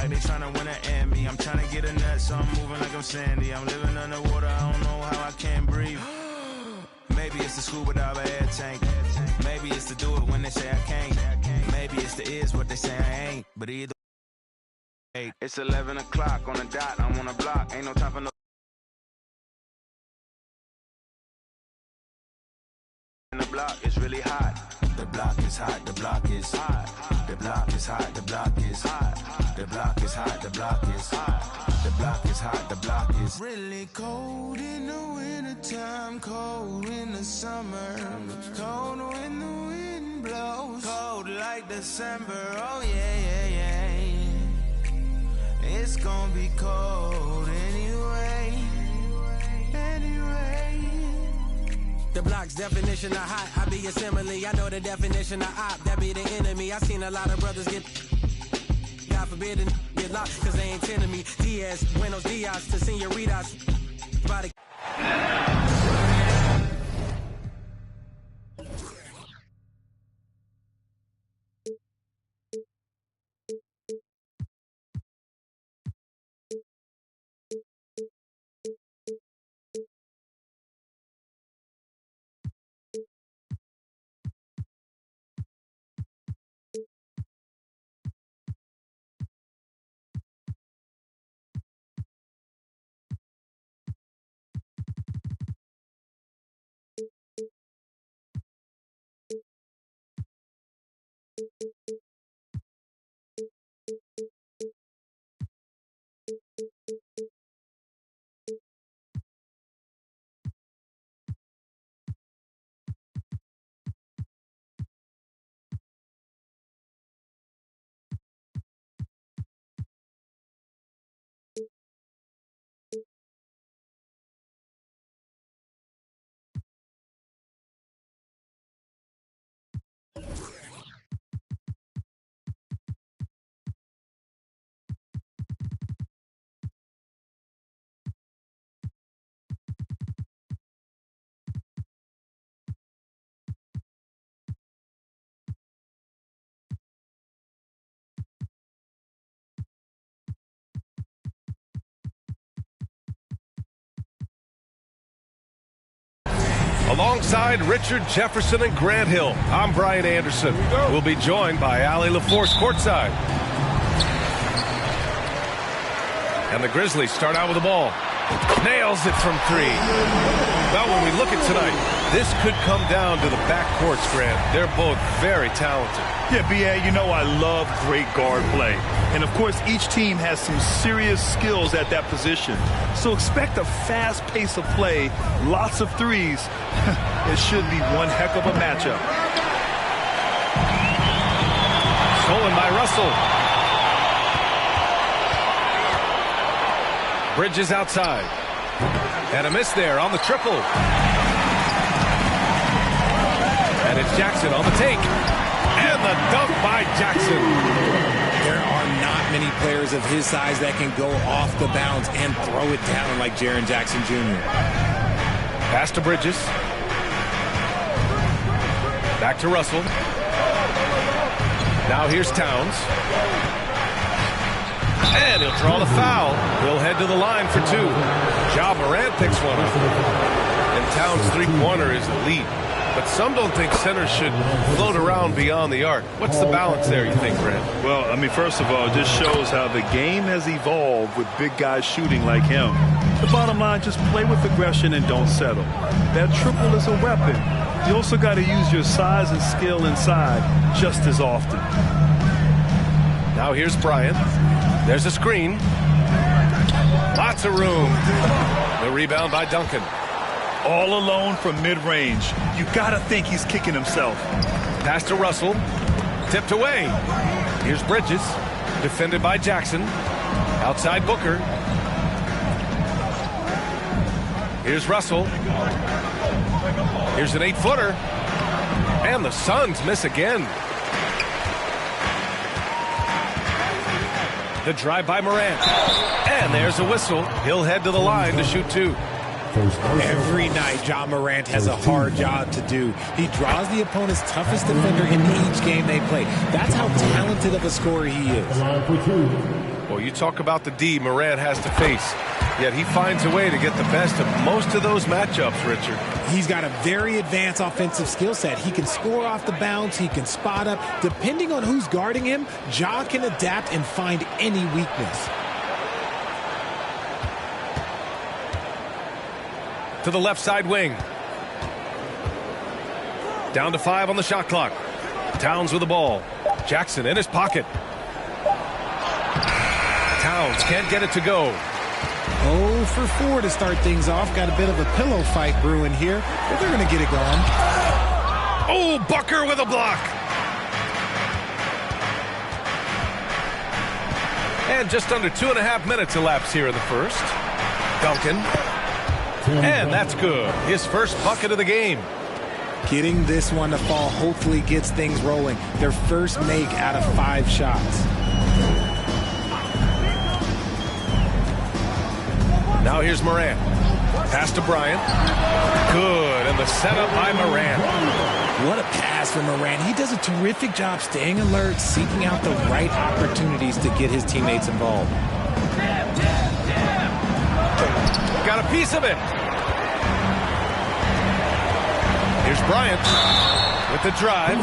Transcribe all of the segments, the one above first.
like they tryna win an Emmy. I'm tryna get a nut, so I'm moving like I'm Sandy. I'm living underwater, I don't know how I can't breathe. Maybe it's the scuba dive air tank. Maybe it's to do it when they say I can't. Maybe it's the is what they say I ain't. But either way, it's 11 o'clock on the dot. I'm on the block. Ain't no time for no. The block is really hot. The block is hot. The block is hot. The block is hot. The block is hot. The block is hot. The block is hot. The block is hot. The block is really cold in the wintertime, cold in the summer, cold when the wind blows, cold like December. Oh yeah, yeah, yeah. It's gonna be cold anyway. The block's definition of hot, I be a simile. I know the definition of op, that be the enemy. I seen a lot of brothers get, God forbid, and get locked, cause they ain't tending me. Diaz, buenos dias to senoritas. Body. Alongside Richard Jefferson and Grant Hill, I'm Brian Anderson. We'll be joined by Allie LaForce courtside. And the Grizzlies start out with the ball. Nails it from three. Well, when we look at tonight, this could come down to the backcourts, Grant. They're both very talented. Yeah, B.A., you know I love great guard play. And, of course, each team has some serious skills at that position. So expect a fast pace of play, lots of threes. It should be one heck of a matchup. Stolen by Russell. Bridges outside. And a miss there on the triple. And it's Jackson on the take. And the dunk by Jackson. There are not many players of his size that can go off the bounce and throw it down like Jaren Jackson Jr. Pass to Bridges. Back to Russell. Now here's Towns. And he'll draw the foul. He'll head to the line for two. Ja Morant picks one up. And Towns' three-pointer is elite. But some don't think centers should float around beyond the arc. What's the balance there, you think, Grant? Well, I mean, first of all, it just shows how the game has evolved with big guys shooting like him. The bottom line, just play with aggression and don't settle. That triple is a weapon. You also got to use your size and skill inside just as often. Now here's Bryant. There's a screen. Lots of room. The rebound by Duncan. All alone from mid-range. You got to think he's kicking himself. Pass to Russell. Tipped away. Here's Bridges. Defended by Jackson. Outside Booker. Here's Russell. Here's an 8-footer. And the Suns miss again. The drive by Morant. And there's a whistle. He'll head to the line to shoot two. Every night, Ja Morant has a hard job to do. He draws the opponent's toughest defender in each game they play. That's how talented of a scorer he is. Well, you talk about the D Morant has to face, yet he finds a way to get the best of most of those matchups, Richard. He's got a very advanced offensive skill set. He can score off the bounce. He can spot up. Depending on who's guarding him, Ja can adapt and find any weakness. To the left side wing. Down to 5 on the shot clock. Towns with the ball. Jackson in his pocket. Towns can't get it to go. 0 for 4 to start things off. Got a bit of a pillow fight brewing here, but they're going to get it going. Oh, Booker with a block. And just under 2.5 minutes elapsed here in the first. Duncan. And that's good. His first bucket of the game. Getting this one to fall hopefully gets things rolling. Their first make out of 5 shots. Now here's Morant. Pass to Bryant. Good. And the setup by Morant. What a pass from Morant. He does a terrific job staying alert, seeking out the right opportunities to get his teammates involved. Got a piece of it. Here's Bryant with the drive.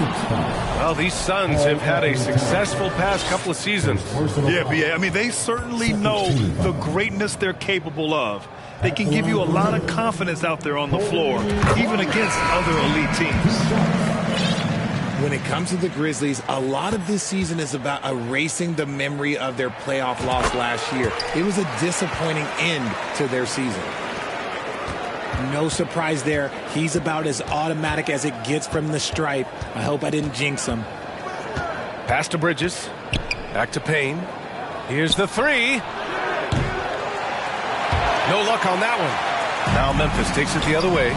Well, these Suns have had a successful past couple of seasons. Yeah, I mean, they certainly know the greatness they're capable of. They can give you a lot of confidence out there on the floor, even against other elite teams. When it comes to the Grizzlies, a lot of this season is about erasing the memory of their playoff loss last year. It was a disappointing end to their season. No surprise there. He's about as automatic as it gets from the stripe. I hope I didn't jinx him. Pass to Bridges. Back to Payne. Here's the 3. No luck on that one. Now Memphis takes it the other way.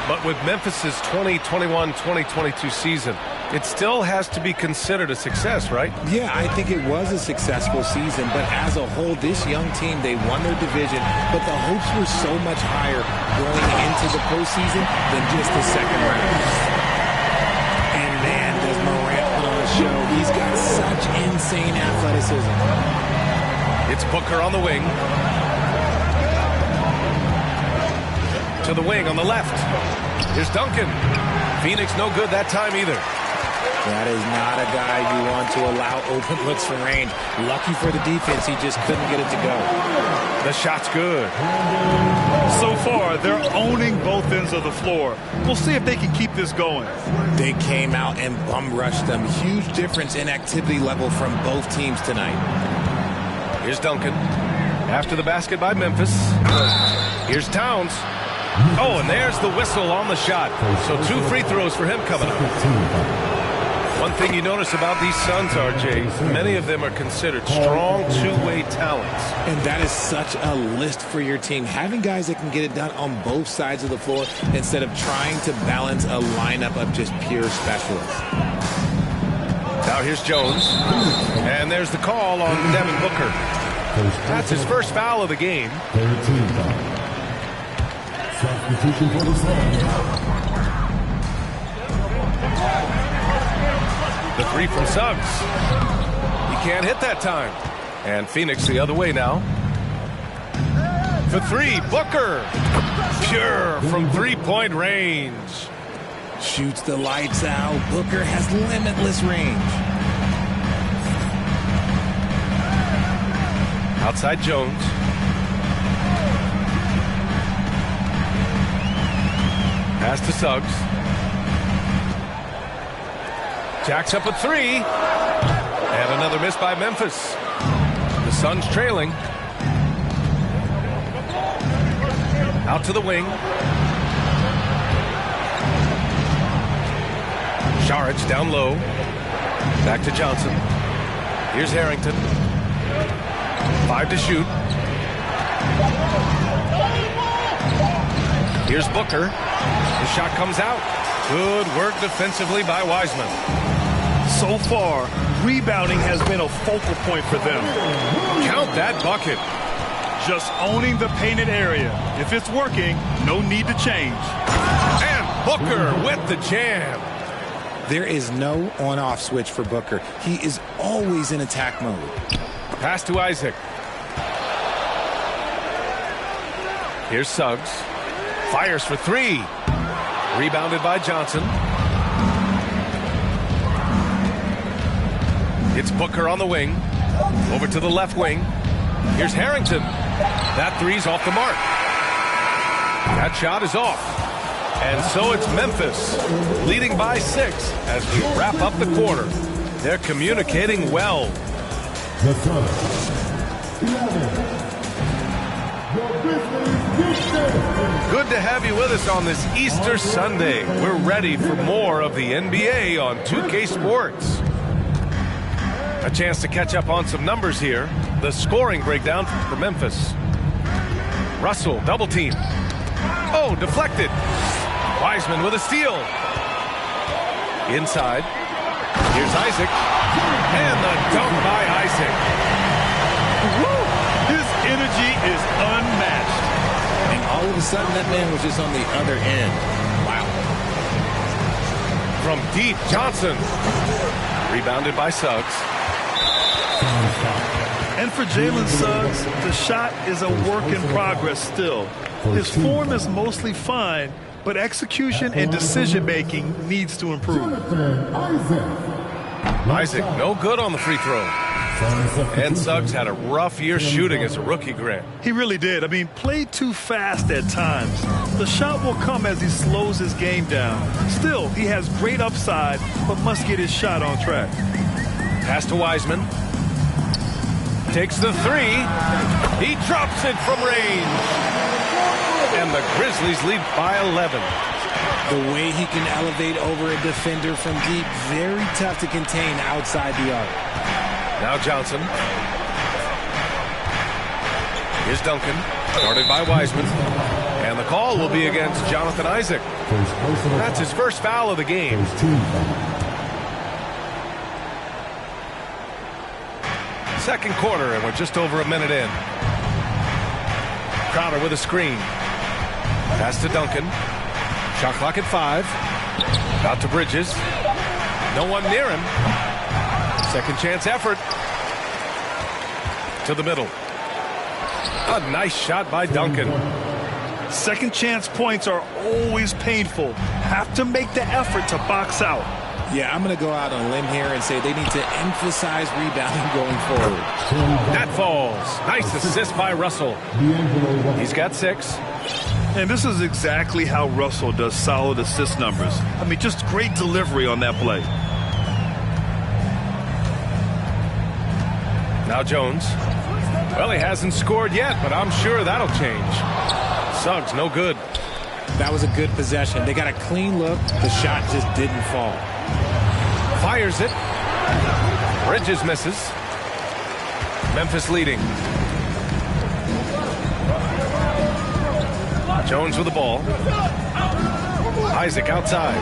But with Memphis's 2021-2022 season, it still has to be considered a success, right? Yeah, I think it was a successful season, but as a whole, this young team, they won their division, but the hopes were so much higher going into the postseason than just the second round. And man, does Morant put on a show. He's got such insane athleticism. It's Booker on the wing. To the wing on the left. Here's Duncan. Phoenix no good that time either. That is not a guy you want to allow open looks from range. Lucky for the defense, he just couldn't get it to go. The shot's good. So far, they're owning both ends of the floor. We'll see if they can keep this going. They came out and bum rushed them. Huge difference in activity level from both teams tonight. Here's Duncan. After the basket by Memphis. Here's Towns. Oh, and there's the whistle on the shot. So 2 free throws for him coming up. One thing you notice about these Suns, RJ, many of them are considered strong two-way talents. And that is such a list for your team. Having guys that can get it done on both sides of the floor instead of trying to balance a lineup of just pure specialists. Now here's Jones. And there's the call on Devin Booker. That's his first foul of the game. Substitution for the Suns. The 3 from Suggs. He can't hit that time. And Phoenix the other way now. The 3, Booker. Pure from 3-point range. Shoots the lights out. Booker has limitless range. Outside Jones. Pass to Suggs. Jacks up a 3. And another miss by Memphis. The Suns trailing. Out to the wing. Saric down low. Back to Johnson. Here's Harrington. 5 to shoot. Here's Booker. The shot comes out. Good work defensively by Wiseman. So far, rebounding has been a focal point for them. Count that bucket. Just owning the painted area. If it's working, no need to change. And Booker with the jam. There is no on-off switch for Booker. He is always in attack mode. Pass to Isaac. Here's Suggs. Fires for three. Rebounded by Johnson. It's Booker on the wing. Over to the left wing. Here's Harrington. That three's off the mark. That shot is off. And so it's Memphis leading by 6 as we wrap up the quarter. They're communicating well. The Suns. 11. Good to have you with us on this Easter Sunday. We're ready for more of the NBA on 2K Sports. A chance to catch up on some numbers here. The scoring breakdown for Memphis. Russell, double team. Oh, deflected. Wiseman with a steal. Inside. Here's Isaac. And the dunk by Isaac. Woo! His energy is unmatched. And all of a sudden, that man was just on the other end. Wow. From deep, Johnson. Rebounded by Suggs. And for Jalen Suggs, the shot is a work in progress still. His form is mostly fine, but execution and decision-making needs to improve. Isaac, no good on the free throw. And Suggs had a rough year shooting as a rookie, Grant. He really did. I mean, played too fast at times. The shot will come as he slows his game down. Still, he has great upside, but must get his shot on track. Pass to Wiseman. Takes the three. He drops it from range. And the Grizzlies lead by 11. The way he can elevate over a defender from deep, very tough to contain outside the arc. Now Johnson. Here's Duncan. Guarded by Wiseman. And the call will be against Jonathan Isaac. That's his first foul of the game. Second quarter, and we're just over a minute in. Crowder with a screen. Pass to Duncan. Shot clock at 5. Out to Bridges. No one near him. Second chance effort. To the middle. A nice shot by Duncan. Second chance points are always painful. Have to make the effort to box out. Yeah, I'm going to go out on a limb here and say they need to emphasize rebounding going forward. That falls. Nice assist by Russell. He's got 6. And this is exactly how Russell does solid assist numbers. I mean, just great delivery on that play. Now Jones. Well, he hasn't scored yet, but I'm sure that'll change. Suggs, no good. That was a good possession. They got a clean look. The shot just didn't fall. Fires it. Bridges misses. Memphis leading. Jones with the ball. Isaac outside.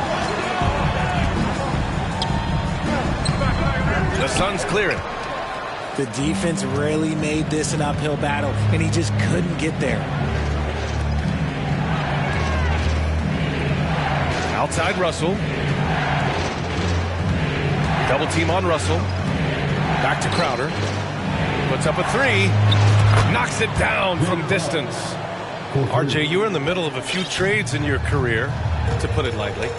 The Suns clear it. The defense really made this an uphill battle, and he just couldn't get there. Outside Russell. Double team on Russell. Back to Crowder. Puts up a 3. Knocks it down from distance. RJ, you were in the middle of a few trades in your career, to put it lightly.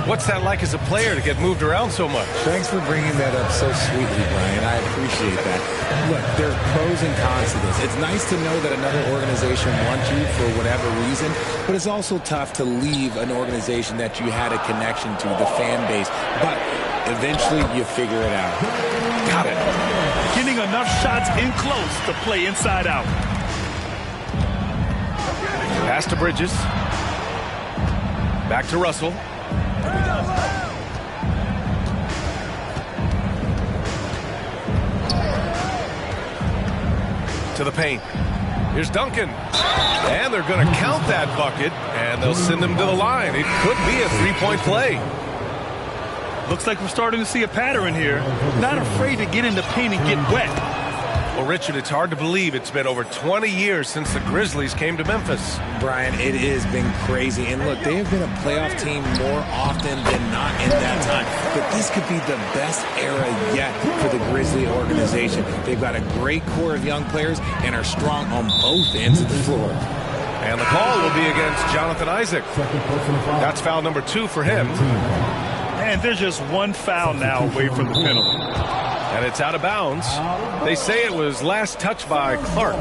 What's that like as a player to get moved around so much? Thanks for bringing that up so sweetly, Brian. I appreciate that. Look, there's pros and cons to this. It's nice to know that another organization wants you for whatever reason, but it's also tough to leave an organization that you had a connection to, the fan base. But eventually you figure it out. Got it. Getting enough shots in close to play inside out. Pass to Bridges. Back to Russell. To the paint. Here's Duncan. And they're going to count that bucket, and they'll send him to the line. It could be a three-point play. Looks like we're starting to see a pattern here. Not afraid to get in the paint and get wet. Well, Richard, it's hard to believe it's been over 20 years since the Grizzlies came to Memphis. Brian, it has been crazy. And look, they have been a playoff team more often than not in that time. But this could be the best era yet for the Grizzly organization. They've got a great core of young players and are strong on both ends of the floor. And the call will be against Jonathan Isaac. That's foul number 2 for him. And there's just one foul now away from the penalty. And it's out of bounds. They say it was last touched by Clark.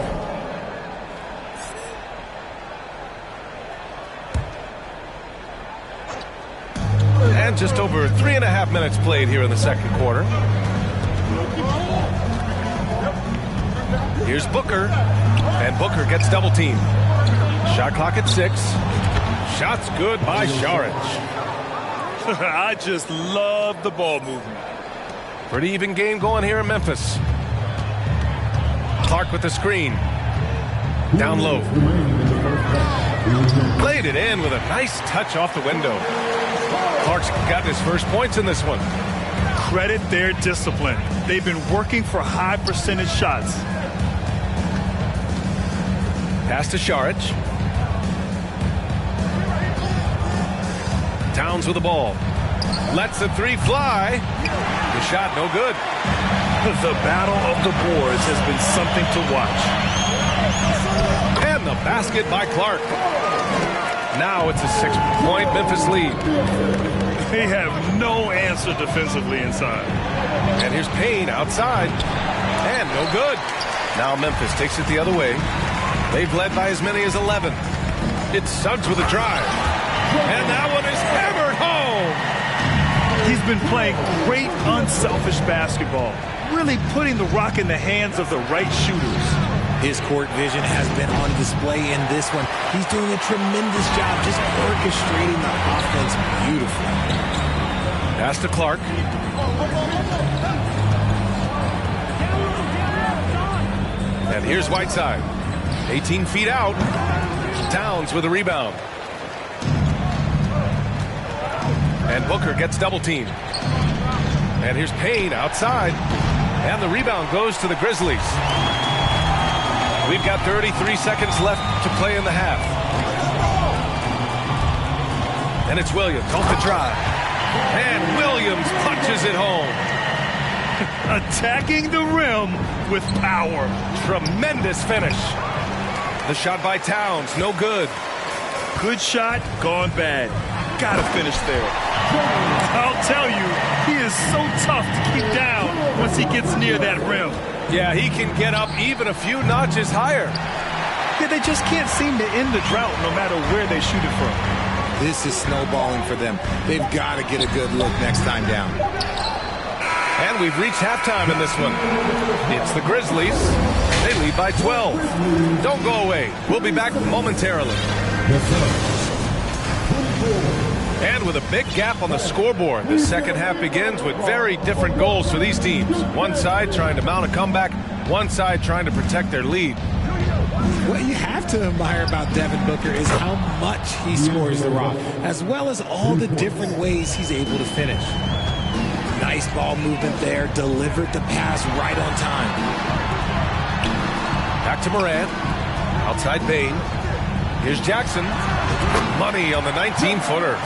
And just over 3.5 minutes played here in the second quarter. Here's Booker. And Booker gets double teamed. Shot clock at 6. Shots good by Saric. I just love the ball movement. Pretty even game going here in Memphis. Clark with the screen. Down low. Played it in with a nice touch off the window. Clark's got his first points in this one. Credit their discipline. They've been working for high percentage shots. Pass to Saric. Towns with the ball. Lets the 3 fly. The shot no good. The battle of the boards has been something to watch. And the basket by Clark. Now it's a 6-point Memphis lead. They have no answer defensively inside. And here's Payne outside. And no good. Now Memphis takes it the other way. They've led by as many as 11. It's Suggs with a drive. And that one is hammered home. He's been playing great unselfish basketball, really putting the rock in the hands of the right shooters. His court vision has been on display in this one. He's doing a tremendous job just orchestrating the offense beautifully. Pass to Clark. And here's Whiteside. 18 feet out. Towns with a rebound. And Booker gets double teamed. And here's Payne outside. And the rebound goes to the Grizzlies. We've got 33 seconds left to play in the half. And it's Williams off the drive. And Williams punches it home. Attacking the rim with power. Tremendous finish. The shot by Towns, no good. Good shot, gone bad. Gotta finish there. I'll tell you, he is so tough to keep down once he gets near that rim. Yeah, he can get up even a few notches higher. Yeah, they just can't seem to end the drought no matter where they shoot it from. This is snowballing for them. They've got to get a good look next time down. And we've reached halftime in this one. It's the Grizzlies. They lead by 12. Don't go away. We'll be back momentarily. And with a big gap on the scoreboard, the second half begins with very different goals for these teams. One side trying to mount a comeback, one side trying to protect their lead. What you have to admire about Devin Booker is how much he scores the rock, as well as all the different ways he's able to finish. Nice ball movement there, delivered the pass right on time. Back to Morant, outside Payne. Here's Jackson. Money on the 19-footer.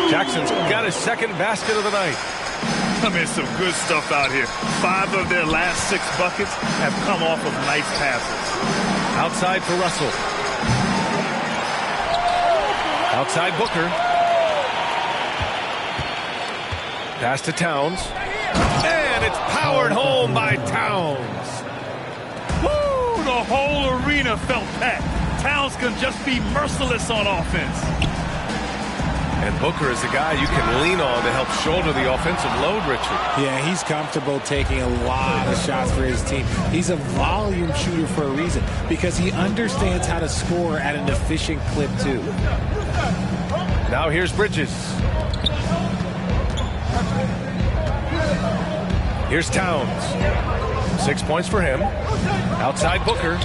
Jackson's got his second basket of the night. I mean, some good stuff out here. 5 of their last 6 buckets have come off of nice passes. Outside for Russell. Outside Booker. Pass to Towns. And it's powered home by Towns. Woo! The whole arena felt packed. Towns can just be merciless on offense. And Booker is the guy you can lean on to help shoulder the offensive load, Richard. Yeah, he's comfortable taking a lot of shots for his team. He's a volume shooter for a reason, because he understands how to score at an efficient clip, too. Now here's Bridges. Here's Towns. 6 points for him. Outside Booker.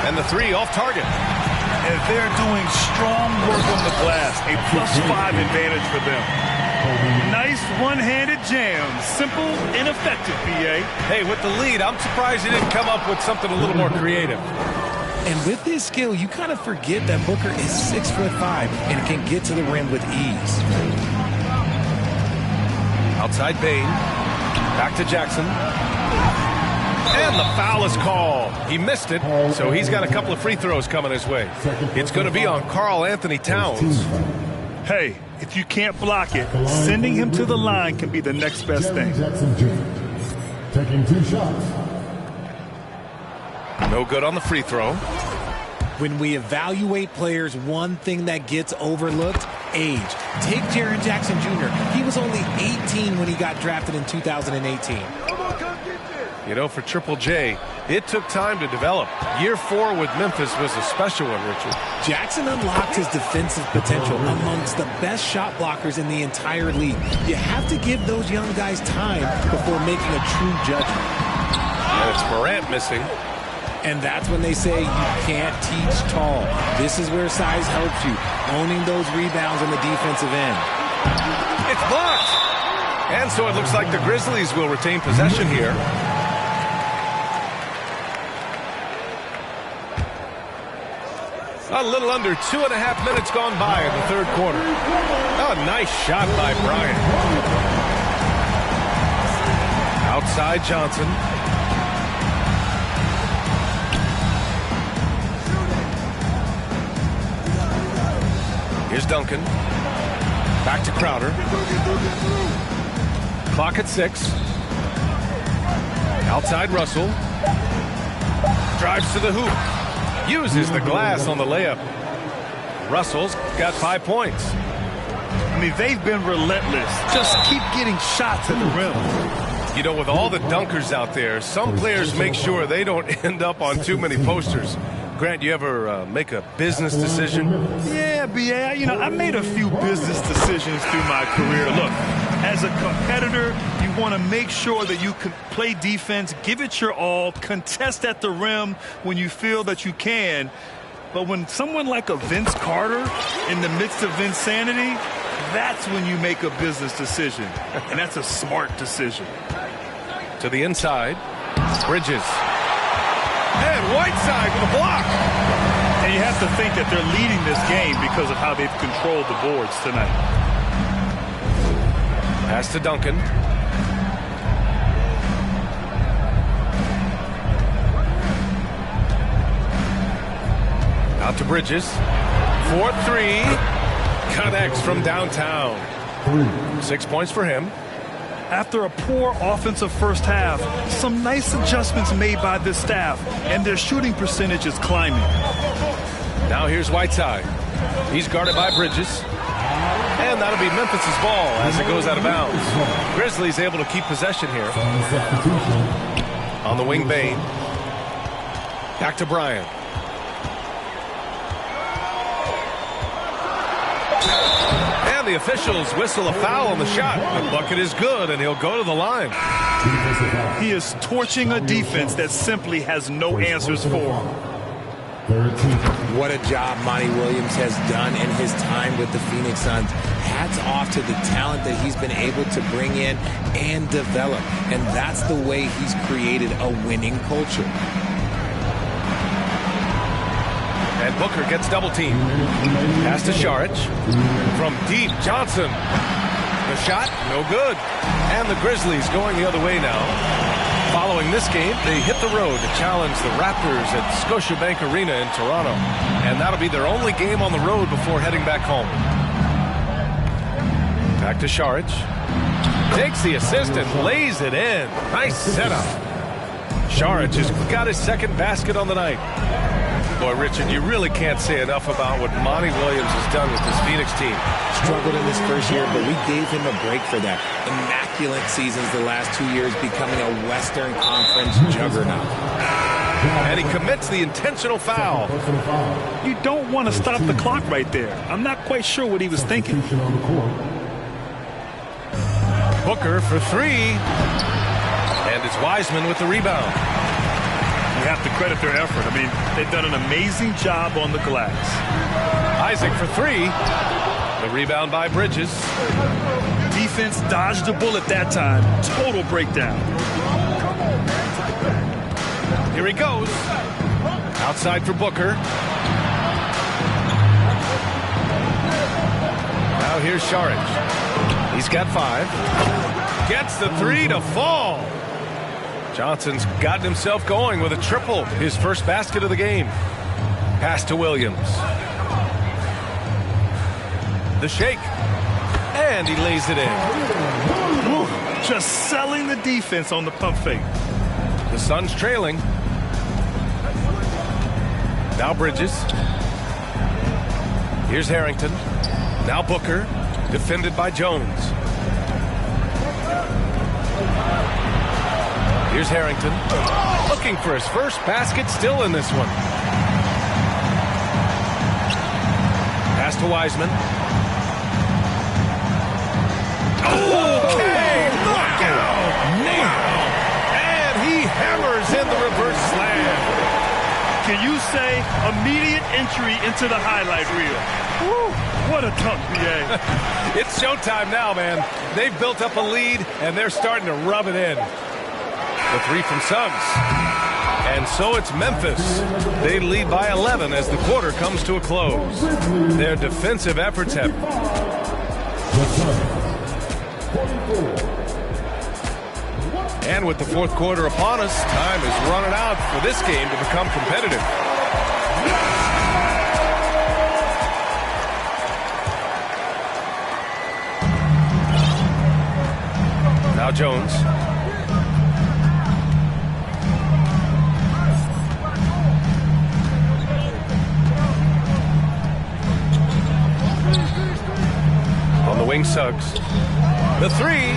And the 3 off target. And they're doing strong work on the glass. A +5 advantage for them. Nice one-handed jam. Simple and effective, B.A. Hey, with the lead, I'm surprised he didn't come up with something a little more creative. And with his skill, you kind of forget that Booker is 6'5" and can get to the rim with ease. Outside Bain. Back to Jackson. And the foul is called. He missed it, so he's got a couple of free throws coming his way. It's going to be on Karl Anthony Towns. Hey, if you can't block it, sending him to the line can be the next best thing. Jackson Jr. taking 2 shots. No good on the free throw. When we evaluate players, one thing that gets overlooked, age. Take Jaren Jackson Jr. He was only 18 when he got drafted in 2018. You know, for Triple J, it took time to develop. Year 4 with Memphis was a special one, Richard. Jackson unlocked his defensive potential amongst the best shot blockers in the entire league. You have to give those young guys time before making a true judgment. And it's Morant missing. And that's when they say you can't teach tall. This is where size helps you, owning those rebounds on the defensive end. It's blocked. And so it looks like the Grizzlies will retain possession here. A little under 2.5 minutes gone by in the third quarter. Oh, nice shot by Bryant. Outside Johnson. Here's Duncan. Back to Crowder. Clock at 6. Outside Russell. Drives to the hoop. Uses the glass on the layup. Russell's got 5 points. I mean, they've been relentless. Just keep getting shots at the rim. You know, with all the dunkers out there, some players make sure they don't end up on too many posters. Grant, you ever make a business decision? Yeah, B.A., you know, I made a few business decisions through my career. Look, as a competitor, you want to make sure that you can play defense, give it your all, contest at the rim when you feel that you can. But when someone like a Vince Carter in the midst of insanity, that's when you make a business decision. And that's a smart decision. To the inside. Bridges. And Whiteside with a block. And you have to think that they're leading this game because of how they've controlled the boards tonight. Pass to Duncan. Out to Bridges. 4-3. Connects from downtown. 6 points for him. After a poor offensive first half, some nice adjustments made by this staff, and their shooting percentage is climbing. Now here's Whiteside. He's guarded by Bridges. And that'll be Memphis's ball as it goes out of bounds. Grizzlies able to keep possession here. On the wing, Bain. Back to Bryant. And the officials whistle a foul on the shot. The bucket is good, and he'll go to the line. He is torching a defense that simply has no answers for him. What a job Monty Williams has done in his time with the Phoenix Suns. Hats off to the talent that he's been able to bring in and develop. And that's the way he's created a winning culture. And Booker gets double teamed. Pass to Šarić. From deep, Johnson. The shot, no good. And the Grizzlies going the other way now. Following this game, they hit the road to challenge the Raptors at Scotiabank Arena in Toronto. And that'll be their only game on the road before heading back home. Back to Šarić. Takes the assist and lays it in. Nice setup. Šarić has got his second basket on the night. Boy, Richard, you really can't say enough about what Monty Williams has done with this Phoenix team. Struggled in his first year, but we gave him a break for that. Immaculate seasons the last 2 years, becoming a Western Conference juggernaut. And he commits the intentional foul. You don't want to stop the clock right there. I'm not quite sure what he was thinking. Booker for 3. And it's Wiseman with the rebound. You have to credit their effort. I mean, they've done an amazing job on the glass. Isaac for 3. The rebound by Bridges. defense dodged a bullet that time. Total breakdown. Here he goes. Outside for Booker. Now here's Saric. He's got 5. Gets the 3 to fall. Johnson's gotten himself going with a triple. His first basket of the game. Pass to Williams. The shake. And he lays it in. Woo, just selling the defense on the pump fake. The Suns trailing. Now Bridges. Here's Harrington. Now Booker. Defended by Jones. Here's Harrington. Looking for his first basket, still in this one. Pass to Wiseman. Okay, knockout! And he hammers in the reverse slam. Can you say immediate entry into the highlight reel? Woo, what a dunk, BA. It's showtime now, man. They've built up a lead, and they're starting to rub it in. The 3 from Suggs. And so it's Memphis. They lead by 11 as the quarter comes to a close. Their defensive efforts have... And with the fourth quarter upon us, time is running out for this game to become competitive. Now Jones. On the wing, Suggs. The 3.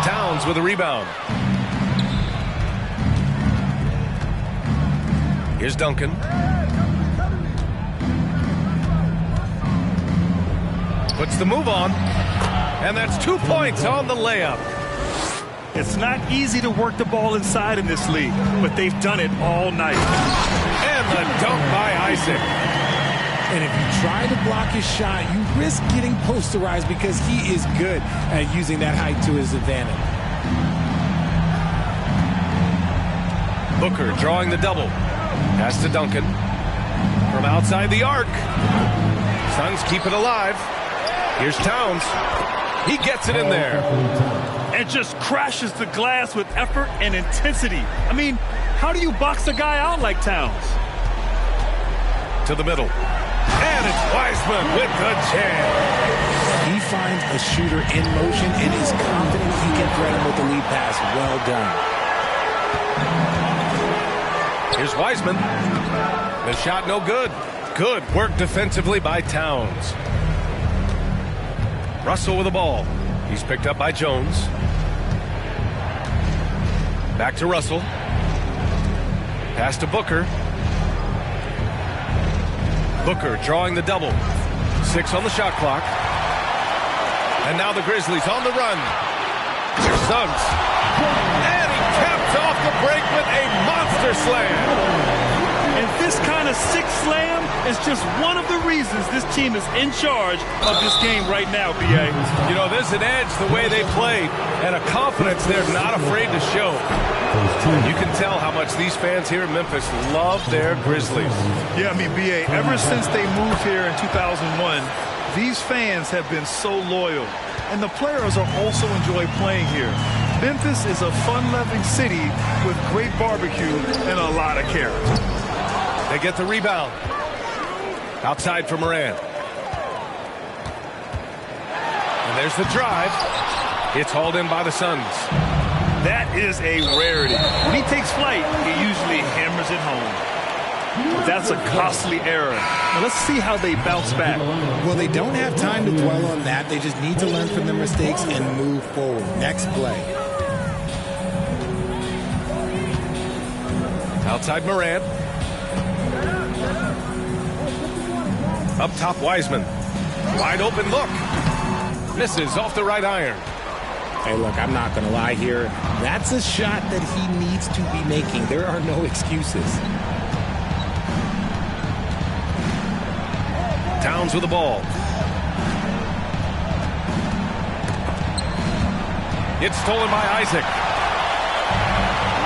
Towns with a rebound. Here's Duncan. Puts the move on. And that's 2 points on the layup. It's not easy to work the ball inside in this league, but they've done it all night. And the dunk by Isaac. And if you try to block his shot, you risk getting posterized because he is good at using that height to his advantage. Booker drawing the double. Pass to Duncan. From outside the arc. Suns keep it alive. Here's Towns. He gets it in there. And just crashes the glass with effort and intensity. I mean, how do you box a guy out like Towns? To the middle. And it's Wiseman with the jam. He finds a shooter in motion and is confident he can thread him with the lead pass. Well done. Here's Wiseman. The shot no good. Good work defensively by Towns. Russell with the ball. He's picked up by Jones. Back to Russell. Pass to Booker. Booker drawing the double. 6 on the shot clock. And now the Grizzlies on the run. Here's Suggs. And he caps off the break with a monster slam. And this kind of sick slam is just one of the reasons this team is in charge of this game right now, B.A. You know, there's an edge the way they play and a confidence they're not afraid to show. You can tell how much these fans here in Memphis love their Grizzlies. Yeah, I mean, B.A., ever since they moved here in 2001, these fans have been so loyal. And the players are also enjoy playing here. Memphis is a fun-loving city with great barbecue and a lot of character. They get the rebound. Outside for Moran. And there's the drive. It's hauled in by the Suns. That is a rarity. When he takes flight, he usually hammers it home. But that's a costly error. Now let's see how they bounce back. Well, they don't have time to dwell on that. They just need to learn from their mistakes and move forward. Next play. Outside Moran. Up top, Wiseman. Wide open look. Misses off the right iron. Hey, look, I'm not going to lie here. That's a shot that he needs to be making. There are no excuses. Towns with the ball. It's stolen by Isaac.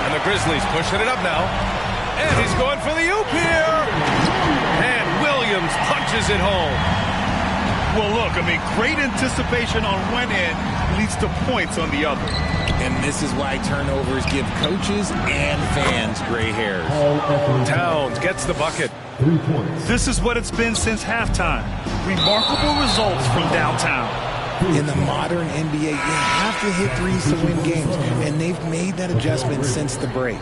And the Grizzlies pushing it up now. And he's going for the oop here. And Williams punches it home. Well, look, I mean, great anticipation on one end leads to points on the other. And this is why turnovers give coaches and fans gray hairs. Towns gets the bucket. 3 points. This is what it's been since halftime. Remarkable results from downtown. In the modern NBA, you have to hit threes to win games, and they've made that adjustment since the break.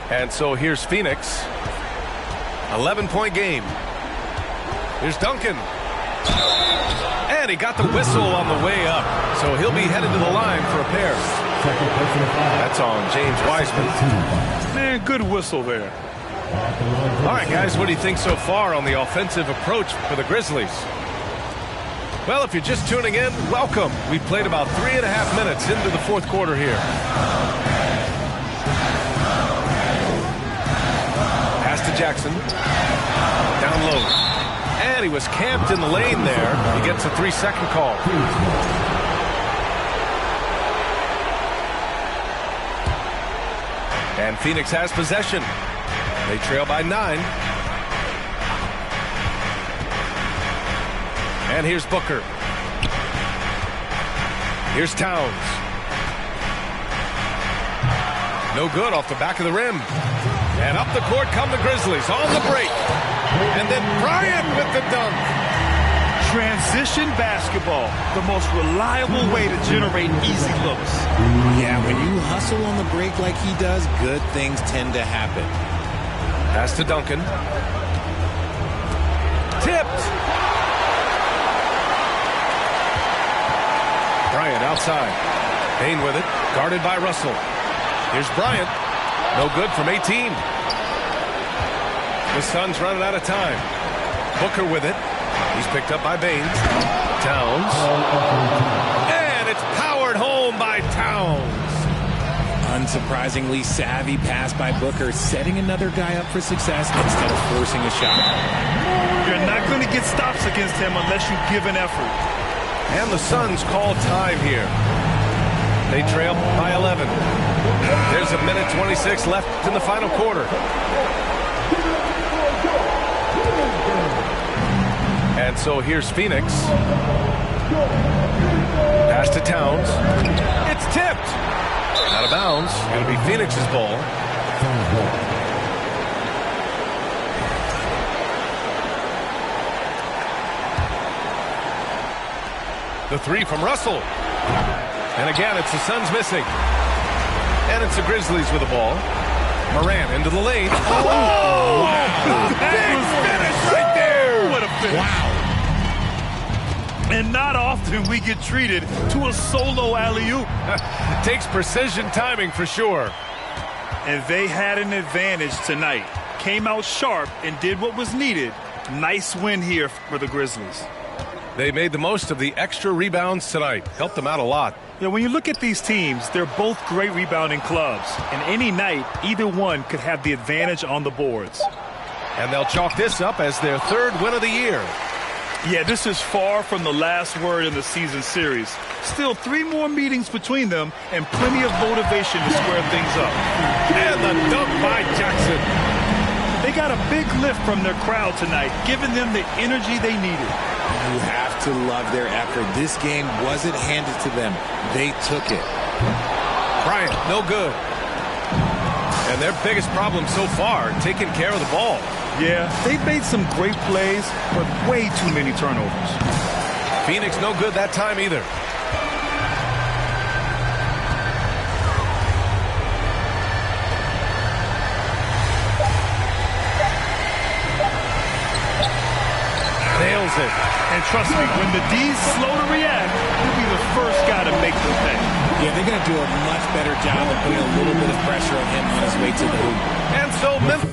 And so here's Phoenix. 11-point game. Here's Duncan. And he got the whistle on the way up. So he'll be headed to the line for a pair. That's on James Wiseman. Man, good whistle there. All right, guys, what do you think so far on the offensive approach for the Grizzlies? Well, if you're just tuning in, welcome. We've played about 3.5 minutes into the fourth quarter here. Pass to Jackson. Down low. And he was camped in the lane there. He gets a 3-second call. And Phoenix has possession. They trail by 9. And here's Booker. Here's Towns. No good off the back of the rim. And up the court come the Grizzlies on the break. And then Bryant with the dunk. Transition basketball, the most reliable way to generate easy looks. Yeah, when you hustle on the break like he does, good things tend to happen. Pass to Duncan. Tipped. Bryant outside. Payne with it. Guarded by Russell. Here's Bryant. No good from 18. The Suns running out of time. Booker with it. He's picked up by Baines. Towns. And it's powered home by Towns. Unsurprisingly savvy pass by Booker, setting another guy up for success instead of forcing a shot. You're not going to get stops against him unless you give an effort. And the Suns call time here. They trail by 11. There's 1:26 left in the final quarter. And so here's Phoenix. Pass to Towns. It's tipped. Out of bounds. It'll be Phoenix's ball. The 3 from Russell. And again, it's the Suns missing. And it's the Grizzlies with the ball. Morant into the lane. Oh! Wow. Big finish right there. What a finish. Wow. And not often we get treated to a solo alley-oop. Takes precision timing for sure. And they had an advantage tonight. Came out sharp and did what was needed. Nice win here for the Grizzlies. They made the most of the extra rebounds tonight. Helped them out a lot. Yeah, when you look at these teams, they're both great rebounding clubs. And any night, either one could have the advantage on the boards. And they'll chalk this up as their 3rd win of the year. Yeah, this is far from the last word in the season series. Still 3 more meetings between them and plenty of motivation to square things up. And the dunk by Jackson. They got a big lift from their crowd tonight, giving them the energy they needed. You have to love their effort. This game wasn't handed to them. They took it. Bryant, no good. And their biggest problem so far, taking care of the ball. Yeah, they've made some great plays, but way too many turnovers. Phoenix no good that time either. Nails it. And trust me, when the D's slow to react, he'll be the first guy to make them pay. Yeah, they're going to do a much better job of putting a little bit of pressure on him on his way to the hoop. And so Memphis.